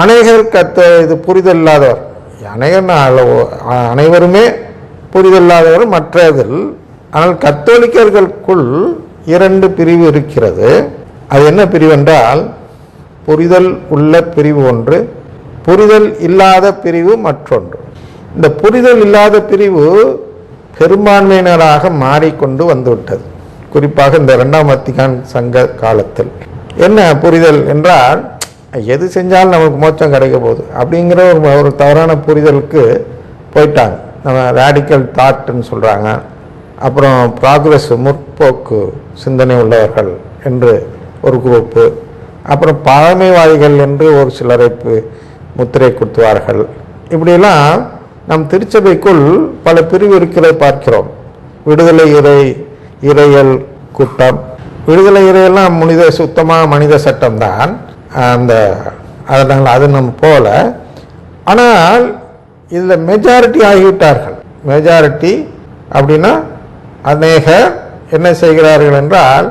அநேகர் இது புரிதல் இல்லாதவர், அனைவருமே புரிதல் இல்லாதவர் மற்றதில். ஆனால் கத்தோலிக்கர்களுக்குள் 2 பிரிவு இருக்கிறது. அது என்ன பிரிவு என்றால், புரிதல் உள்ள பிரிவு ஒன்று, புரிதல் இல்லாத பிரிவு மற்றொன்று. இந்த புரிதல் இல்லாத பிரிவு பெரும்பான்மையினராக மாறிக்கொண்டு வந்துவிட்டது. குறிப்பாக இந்த 2ஆம் வத்திக்கான் சங்க காலத்தில். என்ன புரிதல் என்றால், எது செஞ்சாலும் நமக்கு மோட்சம் கிடைக்க போகுது அப்படிங்கிற ஒரு தவறான புரிதலுக்கு போயிட்டாங்க. நம்ம ரேடிக்கல் தாட்னு சொல்கிறாங்க. அப்புறம் ப்ராக்ரஸ், முற்போக்கு சிந்தனை உள்ளவர்கள் என்று ஒரு குரூப்பு, அப்புறம் பழமைவாதிகள் என்று ஒரு சிலரை முத்திரை குத்துவார்கள். இப்படியெல்லாம் நம் திருச்சபைக்குள் பல பிரிவு இருக்கிறதை பார்க்கிறோம். விடுதலை இறையல் கூட்டம், விடுதலை இறையெல்லாம் சுத்தமாக மனித சட்டம்தான், அதனால் அது நம்ம போல. ஆனால் இதில் மெஜாரிட்டி ஆகிவிட்டார்கள். மெஜாரிட்டி அப்படின்னா அநேகர் என்ன செய்கிறார்கள் என்றால்,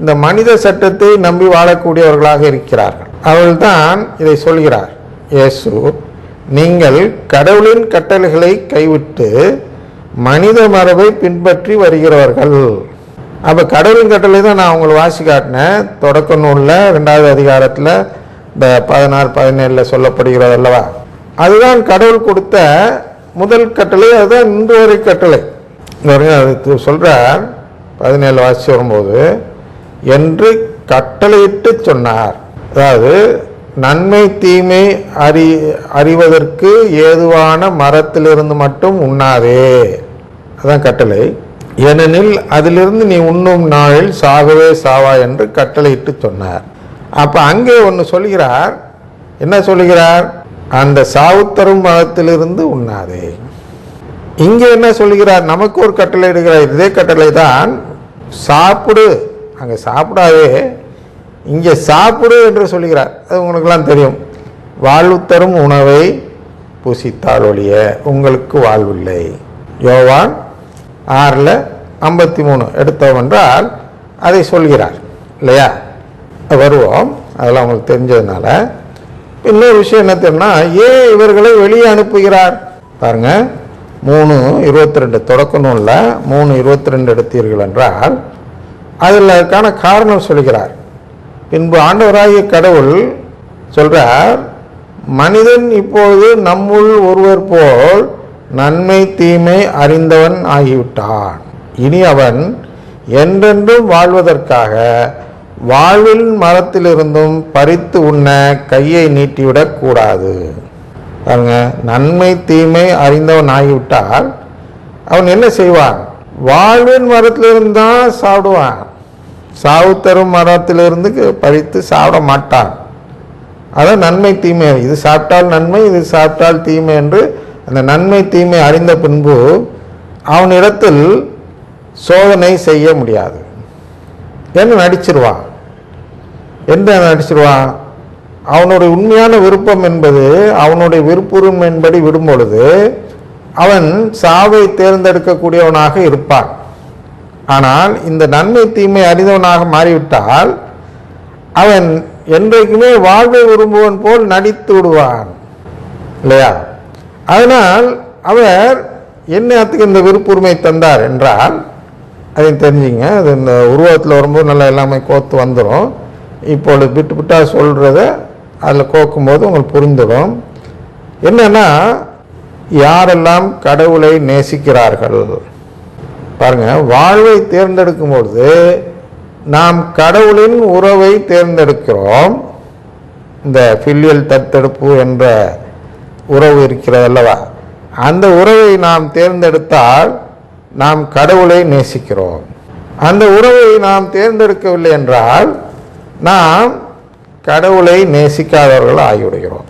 இந்த மனித சட்டத்தை நம்பி வாழக்கூடியவர்களாக இருக்கிறார்கள். அவர்கள்தான் இதை சொல்கிறார் இயேசு, நீங்கள் கடவுளின் கட்டளைகளை கைவிட்டு மனித மரபை பின்பற்றி வருகிறவர்கள். அப்போ கடவுளின் கட்டளை தான் நான் உங்களுக்கு வாசி காட்டினேன். தொடக்க நூலில் 2வது அதிகாரத்தில் இந்த 16-17 சொல்லப்படுகிறது அல்லவா. அதுதான் கடவுள் கொடுத்த முதல் கட்டளை, அதுதான் இன்று வரை கட்டளை. அது சொல்கிறார் 17 வாசி வரும்போது, என்று கட்டளையிட்டு சொன்னார். அதாவது நன்மை தீமை அறிவதற்கு ஏதுவான மரத்திலிருந்து மட்டும் உண்ணாதே, அதான் கட்டளை. ஏனெனில் அதிலிருந்து நீ உண்ணும் நாளில் சாகவே சாவா என்று கட்டளையிட்டு சொன்னார். அப்போ அங்கே ஒன்று சொல்கிறார். என்ன சொல்கிறார்? அந்த சாவு தரும் மரத்திலிருந்து உண்ணாதே. இங்கே என்ன சொல்கிறார்? நமக்கு ஒரு கட்டளை இடுகிறார். இதே கட்டளை தான், சாப்பிடு, அங்கே சாப்பிடாதே, இங்கே சாப்பிடு என்று சொல்கிறார். அது உங்களுக்கெல்லாம் தெரியும். வாழ்வு தரும் உணவை புசித்தால் ஒழிய உங்களுக்கு வாழ்வில்லை. யோவான் 6:53 எடுத்தோம் என்றால் அதை சொல்கிறார் இல்லையா. வருவோம், அதெல்லாம் உங்களுக்கு தெரிஞ்சதுனால. இன்னொரு விஷயம் என்ன தெரியும்னா, ஏன் இவர்களை வெளியே அனுப்புகிறார் பாருங்க. 3:22 தொடக்க நூலில் 3:22 எடுத்தீர்கள் என்றால் அதற்கான காரணம் சொல்கிறார். பின்பு ஆண்டவராகிய கடவுள் சொல்றார், மனிதன் இப்பொழுது நம்முள் ஒருவர் போல் நன்மை தீமை அறிந்தவன் ஆகிவிட்டான். இனி அவன் என்றென்றும் வாழ்வதற்காக வாழ்வில் மரத்திலிருந்தும் பறித்து உண்ண கையை நீட்டிவிடக் கூடாது. பாருங்க, நன்மை தீமை அறிந்தவன் ஆகிவிட்டால் அவன் என்ன செய்வான்? வாழ்வின் மரத்திலிருந்து தான் சாப்பிடுவான். சாவு தரும் மரத்திலிருந்து பறித்து சாப்பிட மாட்டான். அதான் நன்மை தீமை. இது சாப்பிட்டால் நன்மை, இது சாப்பிட்டால் தீமை என்று அந்த நன்மை தீமை அறிந்த பின்பு அவனிடத்தில் சோதனை செய்ய முடியாது. என்ன நடிச்சிருவான்? அவனுடைய உண்மையான விருப்பம் என்பது அவனுடைய விருப்புரிமையின்படி விடும் பொழுது அவன் சாவை தேர்ந்தெடுக்கக்கூடியவனாக இருப்பான். ஆனால் இந்த நன்மை தீமை அறிந்தவனாக மாறிவிட்டால் அவன் என்றைக்குமே வாழ்வை விரும்புவன் போல் நடித்து விடுவான் இல்லையா. அதனால் அவர் என்னத்துக்கு இந்த விருப்புரிமை தந்தார் என்றால் அதை தெரிஞ்சுங்க. அது இந்த உருவத்தில் வரும்போது நல்லா எல்லாமே கோத்து வந்துடும். இப்பொழுது விட்டு விட்டா சொல்கிறத அதில் கோக்கும்போது உங்களுக்கு புரிந்துடும். என்னன்னா, யாரெல்லாம் கடவுளை நேசிக்கிறார்கள் பாருங்க, வாழ்வை தேர்ந்தெடுக்கும் பொழுது நாம் கடவுளின் உறவை தேர்ந்தெடுக்கிறோம். இந்த ஃபிலியல் தத்தெடுப்பு என்ற உறவு இருக்கிறது அல்லவா, அந்த உறவை நாம் தேர்ந்தெடுத்தால் நாம் கடவுளை நேசிக்கிறோம். அந்த உறவை நாம் தேர்ந்தெடுக்கவில்லை என்றால் நாம் கடவுளை நேசிக்காதவர்கள் ஆகிவிடுகிறோம்.